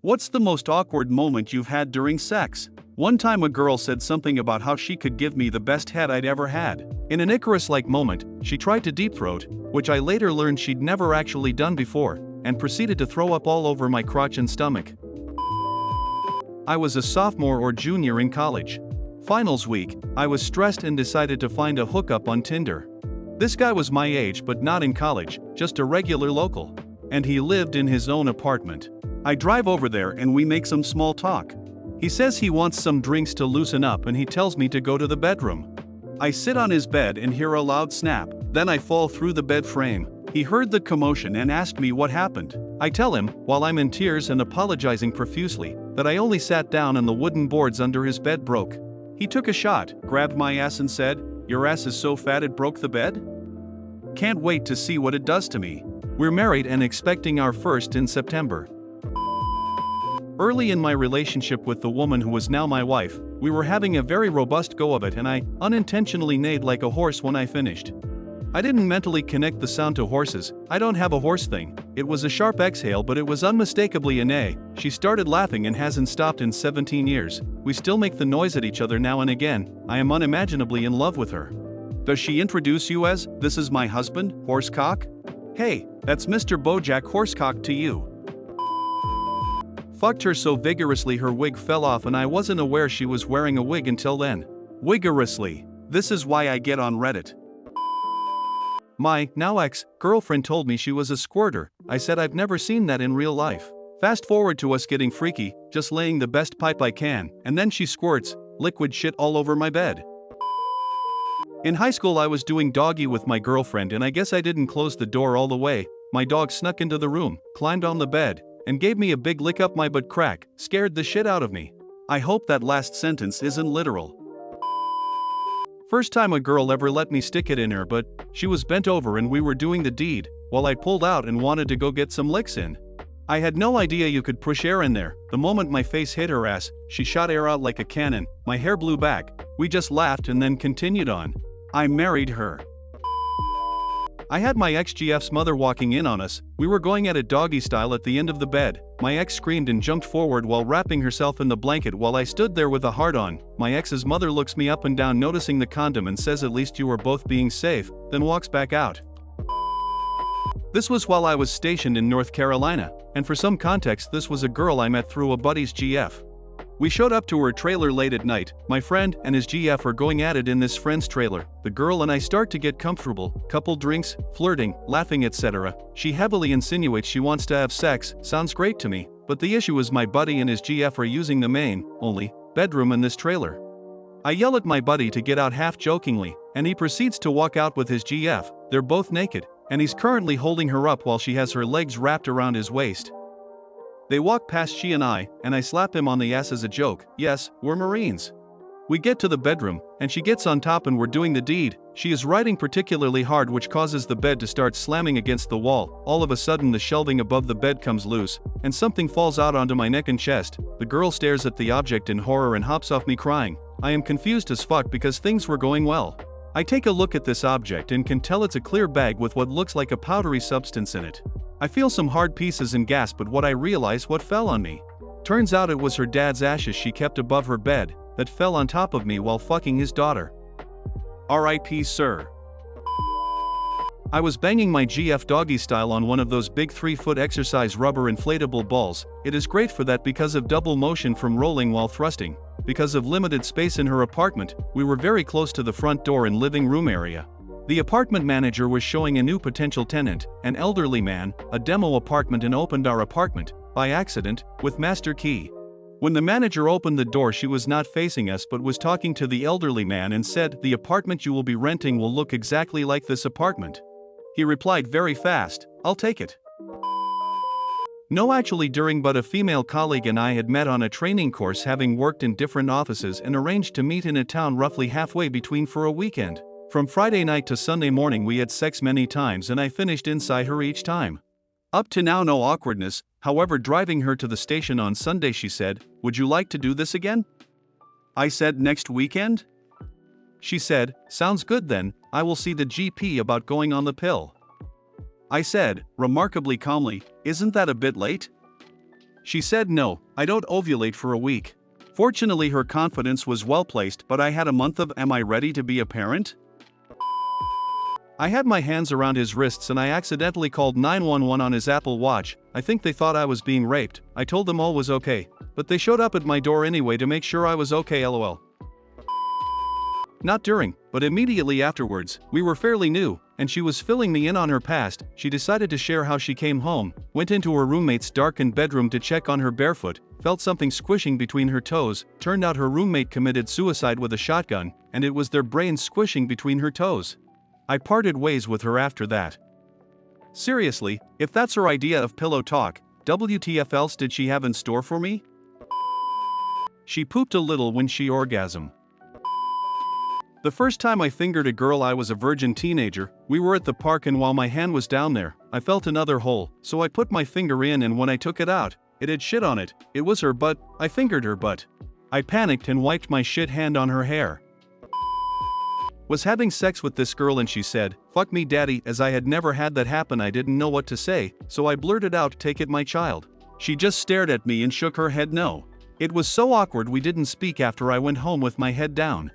What's the most awkward moment you've had during sex? One time a girl said something about how she could give me the best head I'd ever had. In an Icarus-like moment, she tried to deep throat, which I later learned she'd never actually done before, and proceeded to throw up all over my crotch and stomach. I was a sophomore or junior in college. Finals week, I was stressed and decided to find a hookup on Tinder. This guy was my age but not in college, just a regular local. And he lived in his own apartment. I drive over there and we make some small talk. He says he wants some drinks to loosen up and he tells me to go to the bedroom. I sit on his bed and hear a loud snap, then I fall through the bed frame. He heard the commotion and asked me what happened. I tell him, while I'm in tears and apologizing profusely, that I only sat down and the wooden boards under his bed broke. He took a shot, grabbed my ass and said, "Your ass is so fat it broke the bed? Can't wait to see what it does to me." We're married and expecting our first in September. Early in my relationship with the woman who was now my wife, we were having a very robust go of it and I unintentionally neighed like a horse when I finished. I didn't mentally connect the sound to horses, I don't have a horse thing. It was a sharp exhale but it was unmistakably a neigh. She started laughing and hasn't stopped in 17 years. We still make the noise at each other now and again. I am unimaginably in love with her. Does she introduce you as, "This is my husband, Horsecock"? Hey, that's Mr. Bojack Horsecock to you. Fucked her so vigorously her wig fell off and I wasn't aware she was wearing a wig until then. Vigorously. This is why I get on Reddit. My now ex-girlfriend told me she was a squirter. I said I've never seen that in real life. Fast forward to us getting freaky, just laying the best pipe I can, and then she squirts liquid shit all over my bed. In high school I was doing doggy with my girlfriend and I guess I didn't close the door all the way. My dog snuck into the room, climbed on the bed, and gave me a big lick up my butt crack, scared the shit out of me. I hope that last sentence isn't literal. First time a girl ever let me stick it in her, but she was bent over and we were doing the deed, while I pulled out and wanted to go get some licks in. I had no idea you could push air in there. The moment my face hit her ass, she shot air out like a cannon, my hair blew back, we just laughed and then continued on. I married her. I had my ex-GF's mother walking in on us. We were going at it doggy style at the end of the bed. My ex screamed and jumped forward while wrapping herself in the blanket while I stood there with a heart on. My ex's mother looks me up and down noticing the condom and says at least you were both being safe, then walks back out. This was while I was stationed in North Carolina, and for some context this was a girl I met through a buddy's GF. We showed up to her trailer late at night. My friend and his GF are going at it in this friend's trailer. The girl and I start to get comfortable, couple drinks, flirting, laughing, etc. She heavily insinuates she wants to have sex. Sounds great to me, but the issue is my buddy and his GF are using the main, only, bedroom in this trailer. I yell at my buddy to get out half jokingly, and he proceeds to walk out with his GF. They're both naked, and he's currently holding her up while she has her legs wrapped around his waist. They walk past she and I slap him on the ass as a joke. Yes, we're Marines. We get to the bedroom, and she gets on top and we're doing the deed. She is riding particularly hard which causes the bed to start slamming against the wall. All of a sudden the shelving above the bed comes loose, and something falls out onto my neck and chest. The girl stares at the object in horror and hops off me crying. I am confused as fuck because things were going well. I take a look at this object and can tell it's a clear bag with what looks like a powdery substance in it. I feel some hard pieces and gasp at what I realize what fell on me. Turns out it was her dad's ashes she kept above her bed, that fell on top of me while fucking his daughter. R.I.P. sir. I was banging my GF doggy style on one of those big 3-foot exercise rubber inflatable balls. It is great for that because of double motion from rolling while thrusting. Because of limited space in her apartment, we were very close to the front door and living room area. The apartment manager was showing a new potential tenant, an elderly man, a demo apartment and opened our apartment, by accident, with master key. When the manager opened the door she was not facing us but was talking to the elderly man and said, "The apartment you will be renting will look exactly like this apartment." He replied very fast, "I'll take it." No, actually during but a female colleague and I had met on a training course having worked in different offices and arranged to meet in a town roughly halfway between for a weekend. From Friday night to Sunday morning we had sex many times and I finished inside her each time. Up to now no awkwardness, however driving her to the station on Sunday she said, "Would you like to do this again?" I said, "Next weekend?" She said, "Sounds good then, I will see the GP about going on the pill." I said, remarkably calmly, "Isn't that a bit late?" She said no, I don't ovulate for a week. Fortunately her confidence was well placed, but I had a month of am I ready to be a parent? I had my hands around his wrists and I accidentally called 911 on his Apple Watch. I think they thought I was being raped. I told them all was okay, but they showed up at my door anyway to make sure I was okay, lol. Not during, but immediately afterwards. We were fairly new, and she was filling me in on her past. She decided to share how she came home, went into her roommate's darkened bedroom to check on her barefoot, felt something squishing between her toes, turned out her roommate committed suicide with a shotgun, and it was their brains squishing between her toes. I parted ways with her after that. Seriously, if that's her idea of pillow talk, WTF else did she have in store for me? She pooped a little when she orgasmed. The first time I fingered a girl I was a virgin teenager. We were at the park and while my hand was down there, I felt another hole, so I put my finger in and when I took it out, it had shit on it. It was her butt. I fingered her butt. I panicked and wiped my shit hand on her hair. Was having sex with this girl and she said, "Fuck me daddy," as I had never had that happen. I didn't know what to say, so I blurted out, "Take it my child." She just stared at me and shook her head no. It was so awkward we didn't speak after I went home with my head down.